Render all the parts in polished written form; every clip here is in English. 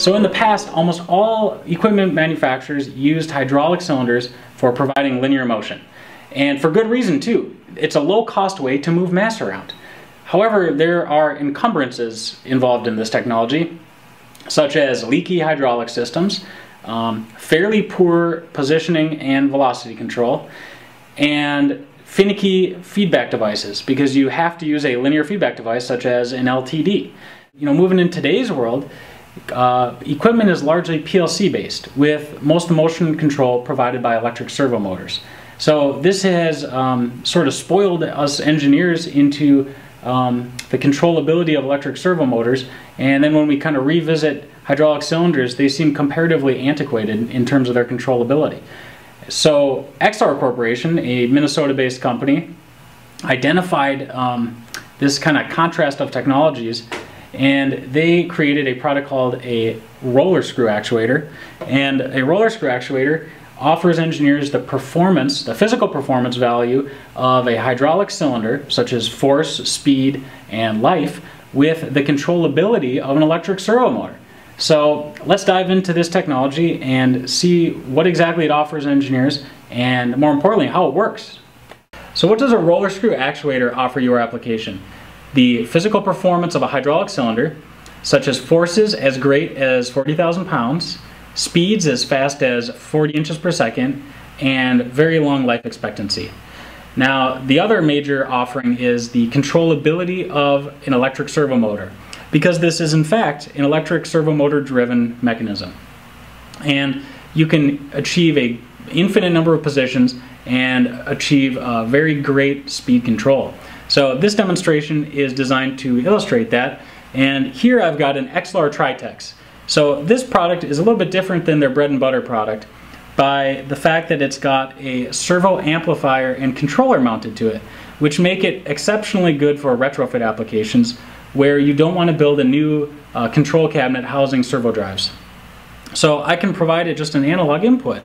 So in the past, almost all equipment manufacturers used hydraulic cylinders for providing linear motion. And for good reason too. It's a low-cost way to move mass around. However, there are encumbrances involved in this technology, such as leaky hydraulic systems, fairly poor positioning and velocity control, and finicky feedback devices, because you have to use a linear feedback device such as an LTD. Moving in today's world, equipment is largely PLC based, with most of the motion control provided by electric servo motors. So this has sort of spoiled us engineers into the controllability of electric servo motors, and then when we kind of revisit hydraulic cylinders, they seem comparatively antiquated in terms of their controllability. So Exlar Corporation, a Minnesota-based company, identified this kind of contrast of technologies, and they created a product called a roller screw actuator. And a roller screw actuator offers engineers the performance, the physical performance value of a hydraulic cylinder, such as force, speed, and life, with the controllability of an electric servo motor. So let's dive into this technology and see what exactly it offers engineers, and more importantly, how it works. So what does a roller screw actuator offer your application? The physical performance of a hydraulic cylinder, such as forces as great as 40,000 pounds, speeds as fast as 40 inches per second, and very long life expectancy. Now, the other major offering is the controllability of an electric servo motor, because this is in fact an electric servo motor driven mechanism. And you can achieve an infinite number of positions and achieve very great speed control. So this demonstration is designed to illustrate that, and here I've got an Exlar Tritex. So this product is a little bit different than their bread and butter product by the fact that it's got a servo amplifier and controller mounted to it, which make it exceptionally good for retrofit applications where you don't want to build a new control cabinet housing servo drives. So I can provide it just an analog input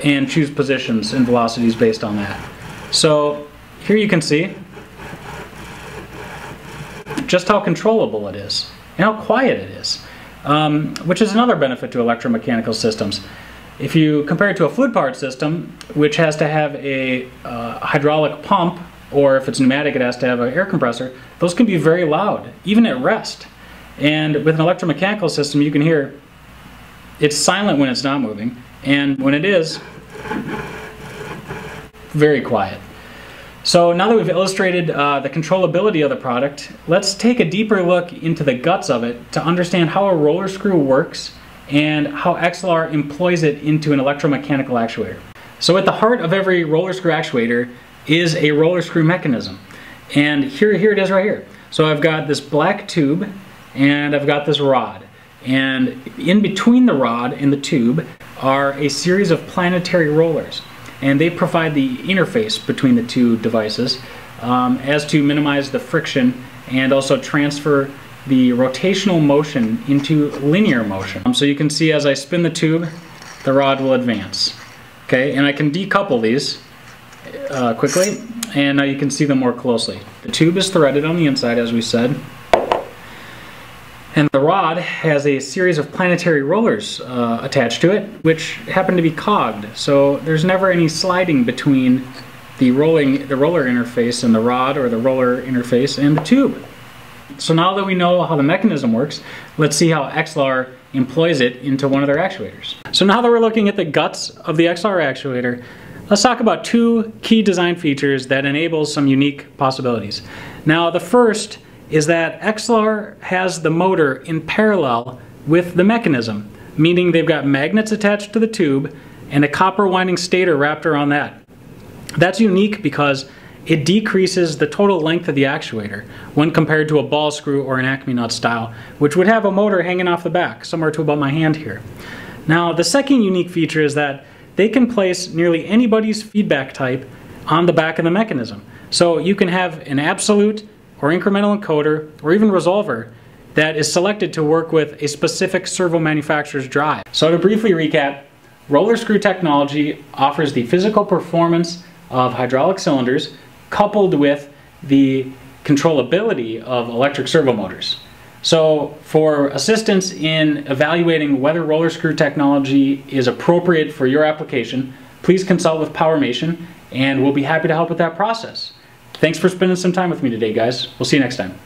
and choose positions and velocities based on that. So here you can see just how controllable it is and how quiet it is, which is another benefit to electromechanical systems. If you compare it to a fluid-powered system, which has to have a hydraulic pump, or if it's pneumatic it has to have an air compressor, those can be very loud, even at rest. And with an electromechanical system, you can hear it's silent when it's not moving, and when it is, very quiet. So now that we've illustrated the controllability of the product, let's take a deeper look into the guts of it to understand how a roller screw works and how Exlar employs it into an electromechanical actuator. So at the heart of every roller screw actuator is a roller screw mechanism. And here it is right here. So I've got this black tube and I've got this rod. And in between the rod and the tube are a series of planetary rollers. And they provide the interface between the two devices as to minimize the friction and also transfer the rotational motion into linear motion. So you can see as I spin the tube, the rod will advance. Okay, and I can decouple these quickly, and now you can see them more closely. The tube is threaded on the inside, as we said, and the rod has a series of planetary rollers attached to it, which happen to be cogged. So there's never any sliding between the roller interface and the rod, or the roller interface and the tube. So now that we know how the mechanism works, let's see how Exlar employs it into one of their actuators. So now that we're looking at the guts of the Exlar actuator, let's talk about two key design features that enable some unique possibilities. Now the first is that Exlar has the motor in parallel with the mechanism, meaning they've got magnets attached to the tube and a copper winding stator wrapped around that. That's unique because it decreases the total length of the actuator when compared to a ball screw or an Acme nut style, which would have a motor hanging off the back, somewhere to about my hand here. Now, the second unique feature is that they can place nearly anybody's feedback type on the back of the mechanism. So you can have an absolute or incremental encoder or even resolver that is selected to work with a specific servo manufacturer's drive. So to briefly recap, roller screw technology offers the physical performance of hydraulic cylinders coupled with the controllability of electric servo motors. So for assistance in evaluating whether roller screw technology is appropriate for your application, please consult with PowerMation, and we'll be happy to help with that process. Thanks for spending some time with me today, guys. We'll see you next time.